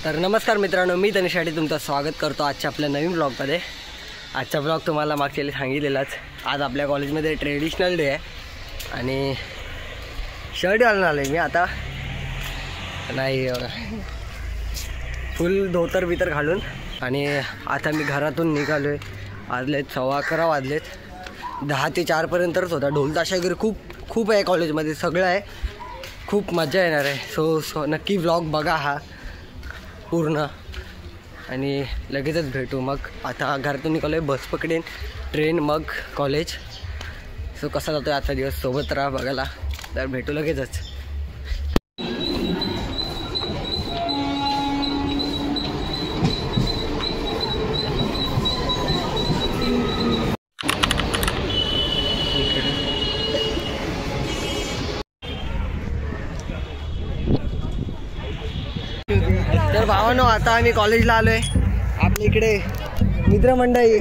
तर नमस्कार मित्रांनो, मी तनिष शेट्टी तुमचं स्वागत करतो आजच्या आपल्या नवीन ब्लॉगमध्ये। आजचा ब्लॉग तुम्हाला मागच्या वेळी सांगितलेलाच। आज आपल्या कॉलेजमध्ये ट्रेडिशनल डे आहे आणि शर्ट घालून आलो आहे मी। आता नाही फुल धोतर बितर घालून आणि आता मी घरातून निघालो आहे। वाजलेत 11:15 वाजलेत। 10 ते 4 पर्यंतच होता। ढोल ताशा वगैरे खूप आहे कॉलेजमध्ये, सगळं आहे, खूप मजा येणार आहे। सो नक्की व्लॉग बघा हा पूर्ण आणि लगेचच भेटू। मग आता घरातून निघालो आहे, बस पकडेन, ट्रेन, मग कॉलेज। सो कसा जातो आजचा दिवस, सोबत राहा बघायला। तर भेटू लगेचच। तर भावांनो, आता आम्ही कॉलेजला आलोय। आपल्या इकडे मित्रमंडळी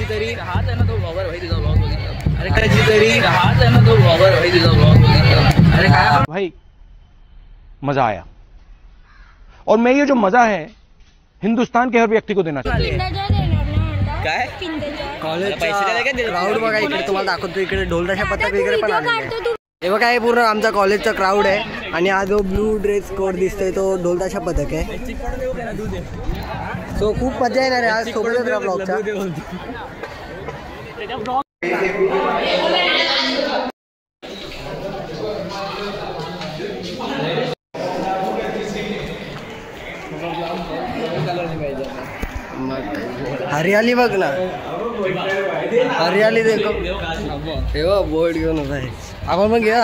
तरी हात आहे ना तो ब्लॉगर भाई, तुझा ब्लॉग बघितला। अरे तरी हात आहे ना तो ब्लॉगर भाई, तुझा ब्लॉग बघितला। अरे काय भाई मजा आया, और मैं ये जो मजा है हिंदुस्तान के हर व्यक्ति को देना चाहिए। काय कॉलेजचा क्राऊड बघा, इकडे तुम्हाला दाखवतो। इकडे ढोल ताशा पथक वगैरे पण आले। हे बघा, हे पूर्ण आमचा कॉलेजचा क्राऊड आहे आणि हा जो ब्लू ड्रेस कोड दिसतोय तो ढोल ताशा पथक आहे। सो खूप मजा येणार आहे आज सोबतच या ब्लॉगच्या। हरियाली बघ ना, हरियाली देखो। हे बोर्ड घेऊन होता आहे, आपण मग घ्या।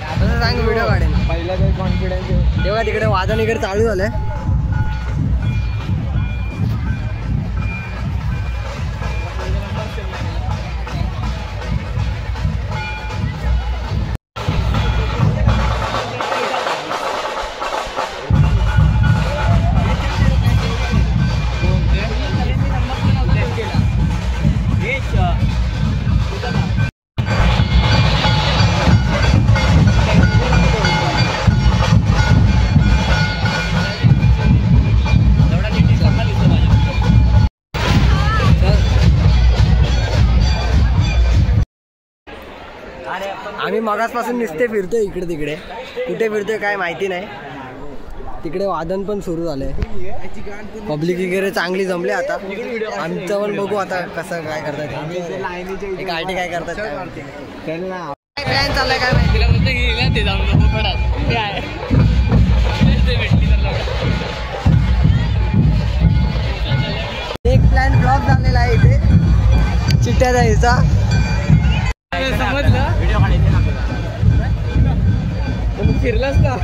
आता सांग व्हिडिओ काढेन पहिला काही कॉन्फिडन्स। तेव्हा तिकडे वादन वगैरे चालू झालंय। आम्ही मगासपासून नुसते फिरतोय इकडे तिकडे, कुठे फिरतोय काय माहिती नाही। तिकडे वादन पण सुरू झालंय, पब्लिक वगैरे चांगली जमले। आता आमचं पण बघू आता कसं काय करतात, एक आयटी काय करतात काय प्लॅन चाललाय काय माहिती। एक प्लॅन ब्लॉक झालेला आहे इथे चिट्ट्या जायचा, समजलं फिरलास का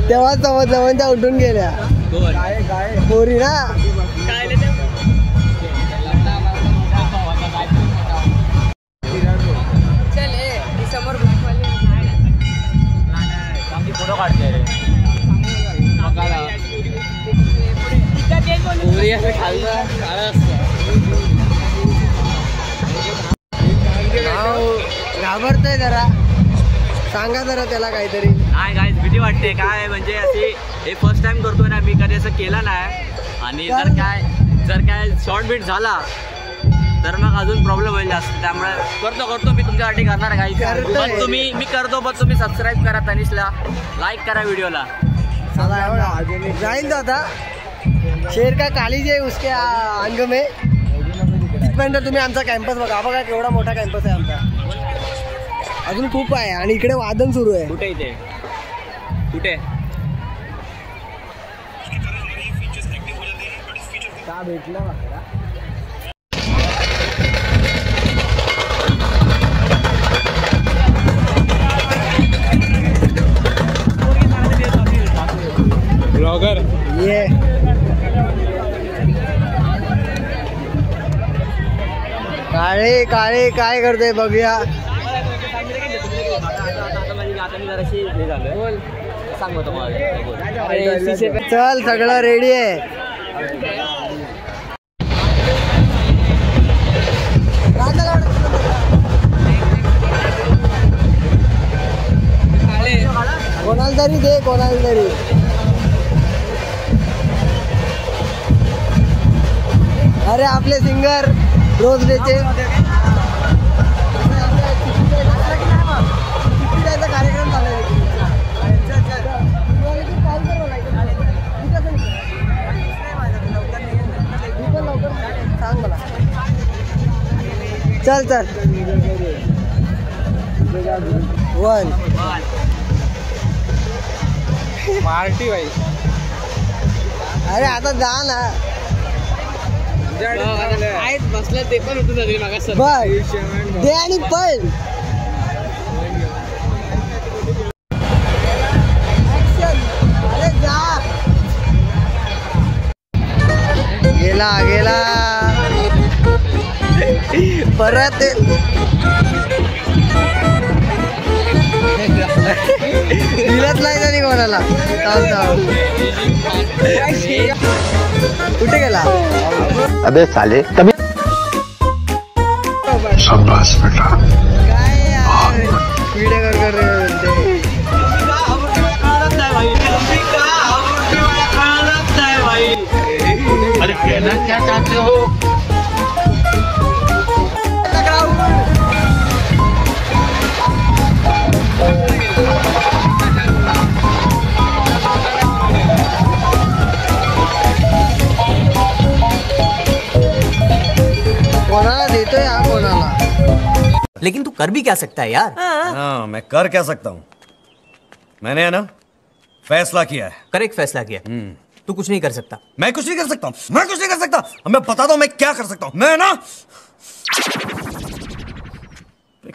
तेव्हा समजलं, म्हणजे त्या उठून गेल्या पोरी ना। समोर फोटो काढते रे पोरी असं घाबरतोय जरा, सांगा जरा त्याला काहीतरी। काय गाईज भीती वाटते, काय म्हणजे अशी हे फर्स्ट टाइम करतोय ना, मी कधी असं केलं नाही। आणि जर काय शॉर्ट बीट झाला तर मग अजून प्रॉब्लेम होईल जास्त, त्यामुळे करतो मी तुमच्यासाठी करणार गाईज। पण मी करतो, पण तुम्ही सबस्क्राईब करा तनिषला, लाईक करा व्हिडिओला। जाईल तो आता शेर का काली जे उसके अंग में। तिथपर्यंत तुम्ही आमचा कॅम्पस बघा, बघा केवढा मोठा कॅम्पस आहे आमचा, अजून खूप आहे। आणि इकडे वादन सुरू आहे। कुठे इथे कुठे का भेटलं ब्लॉगर ये काळे काळे काय करते बघूया। चल सगळं रेडी आहे। कोणाला तरी. अरे आपले सिंगर रोज डेचे कार्यक्रम चालू आहे. सांग मला. चल चल 1 पार्टी भाई. अरे आता जा ना. आहेत बसलं ते पण उठून जातील मागा बघ दे आणि पण अरे जा. गेला गेला परत. दिलत नाही तरी कोणाला. कुठे गेला. अबे साले तभी शाबाश बेटा. काय यार व्हिडिओ कर अरे कहना क्या चाहते हो. कोणाला देतोय हा कोणाला. लेकिन तू कर भी क्या सकता है यार. हाँ मैं कर क्या सकता हूँ. मैंने है ना फैसला किया है. करेक्ट फैसला किया. तू कुछ नहीं कर सकता. मैं कुछ नहीं कर सकता हूँ. मैं कुछ नहीं कर सकता. मैं बताता हूँ मैं क्या कर सकता हूँ. मैं ना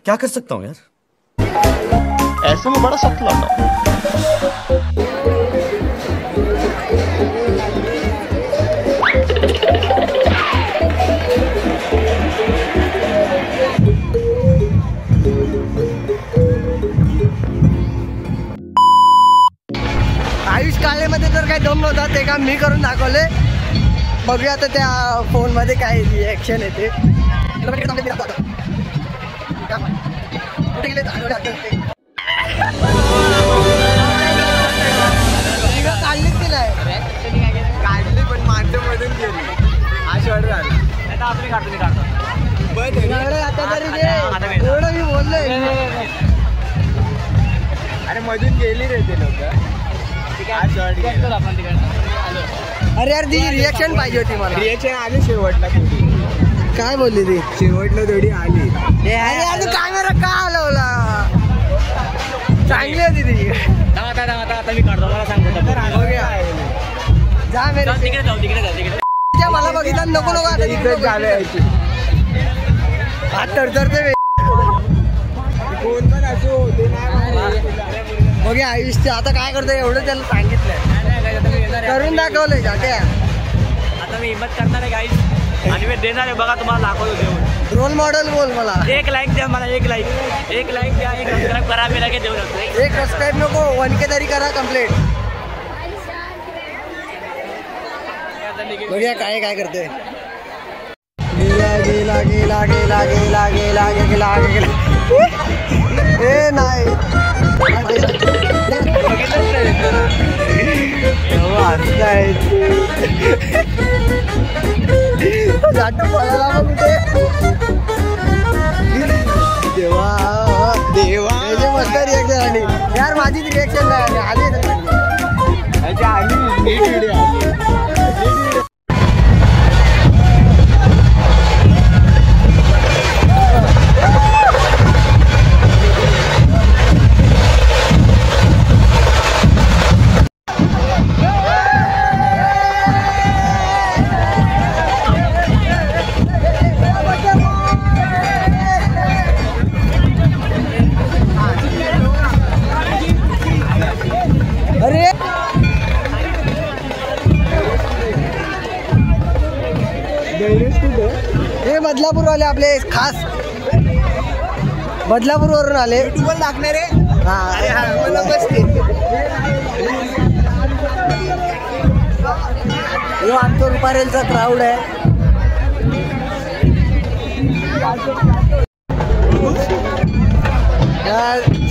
क्या कर सकता हूँ यार. ऐसे में बड़ा सख्त लौटा. आयुष काळेमध्ये तर काही दम नव्हता. ते काम मी करून दाखवले. बघूया आता त्या फोन मध्ये काय रिएक्शन येते. काढलीच की नाही. काढली पण माझ्या मधून गेली. आशॉट झाला. आता तरी दे. एवढं मी बोललोय. अरे मधून गेली रे ते लोक. अरे यार ती रिएक्शन पाहिजे होती मला. रिएक्शन आली शेवटला थोडी. काय बोलली ती. शेवटला थोडी आली. अरे यार कॅमेरा का हलवला. चांगली होती ती. आता मी काढतो. मला सांगतो जा मेरे. तिकडे जाऊ तिकडे. मला बघितलं नको नको. आता इथं झालं हात तरतरते. कोण पण असो ते नाही. बघूया आयुष्य आता काय करतोय. एवढं त्याला सांगितलंय करून दाखवलंय जाते. आता मी हिम्मत करणार आहे गाईस आणि मी देणार आहे. बघा तुम्हाला दाखवतो देऊन. रोल मॉडेल बोल मला. 1 लाईक द्या मला. 1 लाईक द्या. 1 सबस्क्राईब करा. मी लगेच देऊ शकतो. 1 सबस्क्राईब नको 1K तरी करा कम्प्लीट. बघूया काय काय करतोय. गेला गेला गेला गेला गेला गेला गेला गेला. ए नाही देवा मस्त रिएक्शन आली यार. माझी रिएक्शन नाही आली. हे बदलापूर वाले आपले खास बदलापूर वरून आले. युट्यूबवर टाकणार रे. हा मला बसते. यो आमचा रुपारेलचा क्राऊड आहे.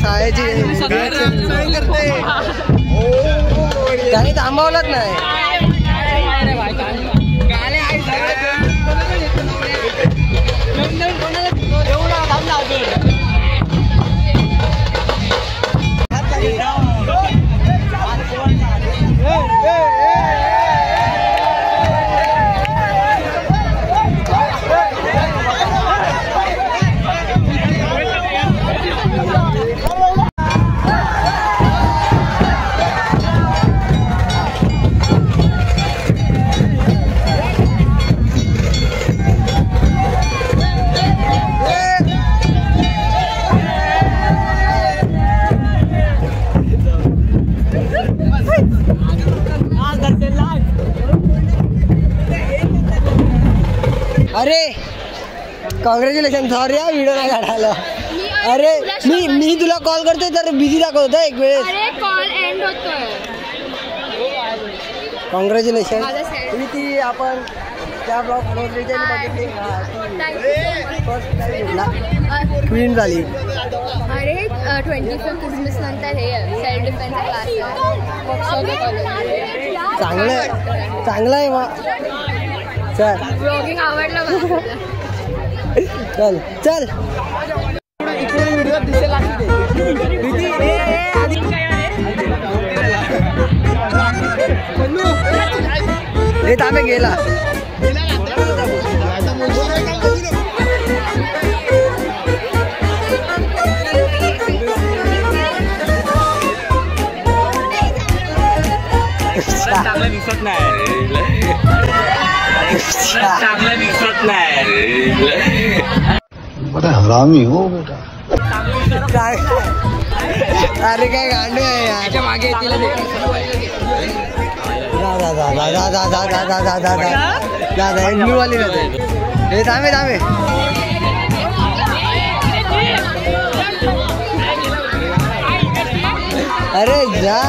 शाळेची करते. त्याने थांबवलंच नाही. अरे कॉंग्रॅच्युलेशन. सॉरी हा व्हिडिओ नाही काढायला. अरे मी तुला कॉल करतोय तर बिझी दाखवत होता एक वेळेस. कॉल एंड होतोय. कॉंग्रॅच्युलेशन. ती आपण त्या ब्लॉग क्वीन झाली. अरे 25 क्रिसमस नंतर हे सेल्फ डिफेन्स क्लास चांगलं आहे मग. चल ब्लॉगिंग आवडलं मला. चल चल. हे तांबे गेला. चांगलं दिसत नाही. चांगलं दिसत नाही. बड़ा हरामी हो बेटा. अरे काय गांडू आहे याच्या मागे तिला वाली हे थांबे थांबे. अरे जा.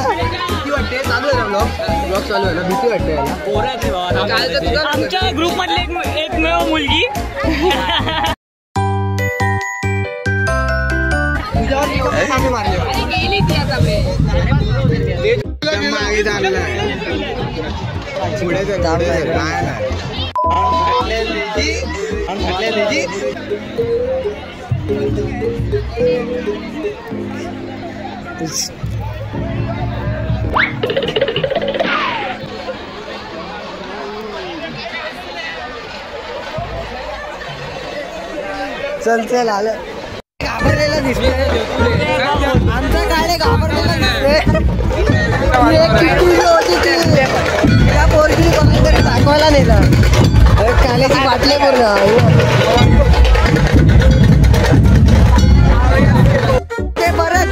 भीती वाटते. चालू आहे ना ब्लॉग चालू आहे ना. भीती वाटते. आमच्या ग्रुप मधली एकमेव मुलगी चल चल आलं. घाबरलेला दिसतोय आमचा गाडी. घाबरलेला दिसतोय. त्या पोरगी कोणातरी दाखवायला नेला. काल्याची बाटली पूर्ण ते परत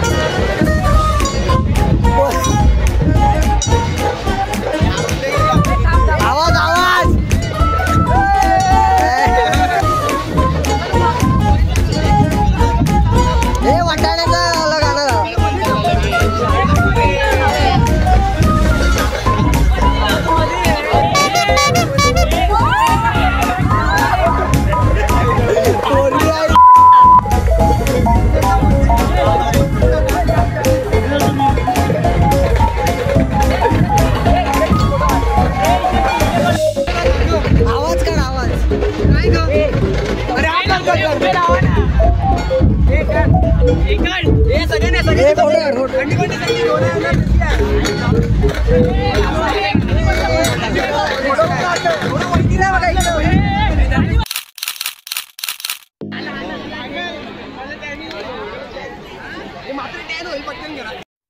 आवाज आवाज. हे वाटाण्याचं आलं गाणं. आवाज काढ आवाज. काय ग.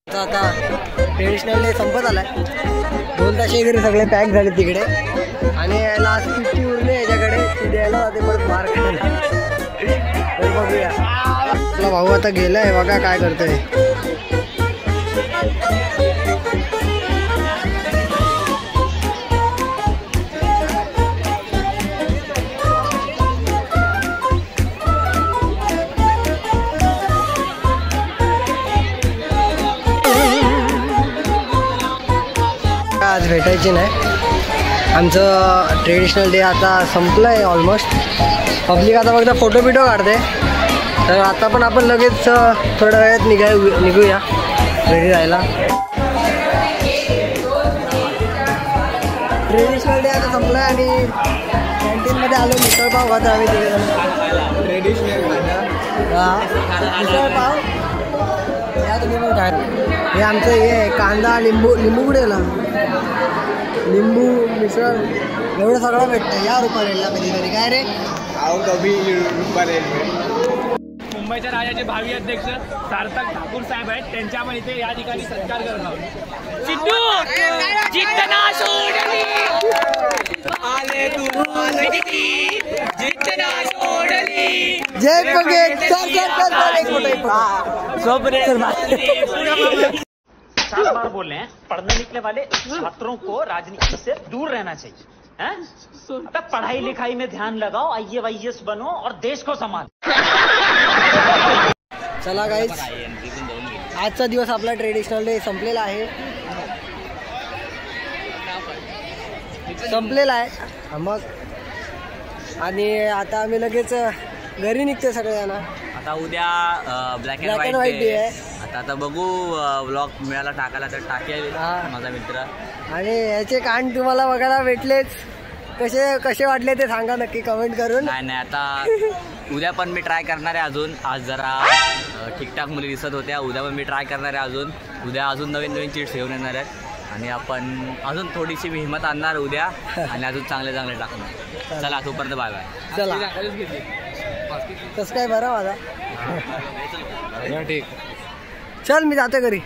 आता ट्रेडिशनल डे संपत आलाय. ढोल ताशे वगैरे सगळे पॅक झाले तिकडे. आणि लास्ट 50 उरले याच्याकडे. ती द्यायला जाते परत मार खायला. बघूया. आपला भाऊ आता गेलाय बघा काय करतोय. आज भेटायची नाही. आमचं ट्रेडिशनल डे आता संपलं आहे ऑलमोस्ट. पब्लिक आता फक्त फोटो बिटो काढते. तर आता पण आपण लगेच थोड्या वेळात निघूया घरी राहायला. आहे आणि कॅन्टीनमध्ये आलो. मिसळपाव खातो आम्ही तिकडे. ट्रेडिशनल खाना. मिसळपाव या तुम्ही पण काय. हे आमचं हे आहे कांदा लिंबू कुठे ना लिंबू मिसळ एवढं सगळं भेटतं. या रुपारेलला कधीतरी काय रे आओ कभी रुपारेल. मुंबईच्या राजाचे भावी अध्यक्ष सार्थक ठाकूर साहेब आहेत. त्यांच्या पण इथे या ठिकाणी सत्कार करत आहोत. जय बघेल. सात बार बोल रहे हैं पढ़ने निकले वाले छात्रों को राजनीति से दूर रहना चाहिए. अबे पढ़ाई लिखाई में ध्यान लगाओ, IAS बनो और देश को संभालो. चला गाईज, आजचा दिवस आपला ट्रेडिशनल डे संपलेला आहे. मग आणि आता आम्ही लगेच घरी निघतोय सगळ्यांना. आता उद्या ब्लॅक अँड व्हाईट डे आहे. आता बघू ब्लॉग मिळाला टाकायला तर टाकेल माझा मित्र. आणि याचे कान तुम्हाला बघायला भेटलेच. कसे वाटले ते सांगा नक्की कमेंट करून. नाही आता उद्या पण मी ट्राय करणार आहे अजून. आज जरा ठीकठाक मुली दिसत होत्या. उद्या पण मी ट्राय करणार आहे अजून. उद्या अजून नवीन चीट्स घेऊन येणार आहेत आणि आपण अजून थोडीशी हिंमत आणणार उद्या आणि अजून चांगले टाकणार. चला तोपर्यंत बाय बाय. चला कसं काय बरं माझा. ठीक. चल मी जातो घरी.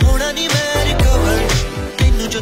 होना नहीं मैं रिकवर तेनू जो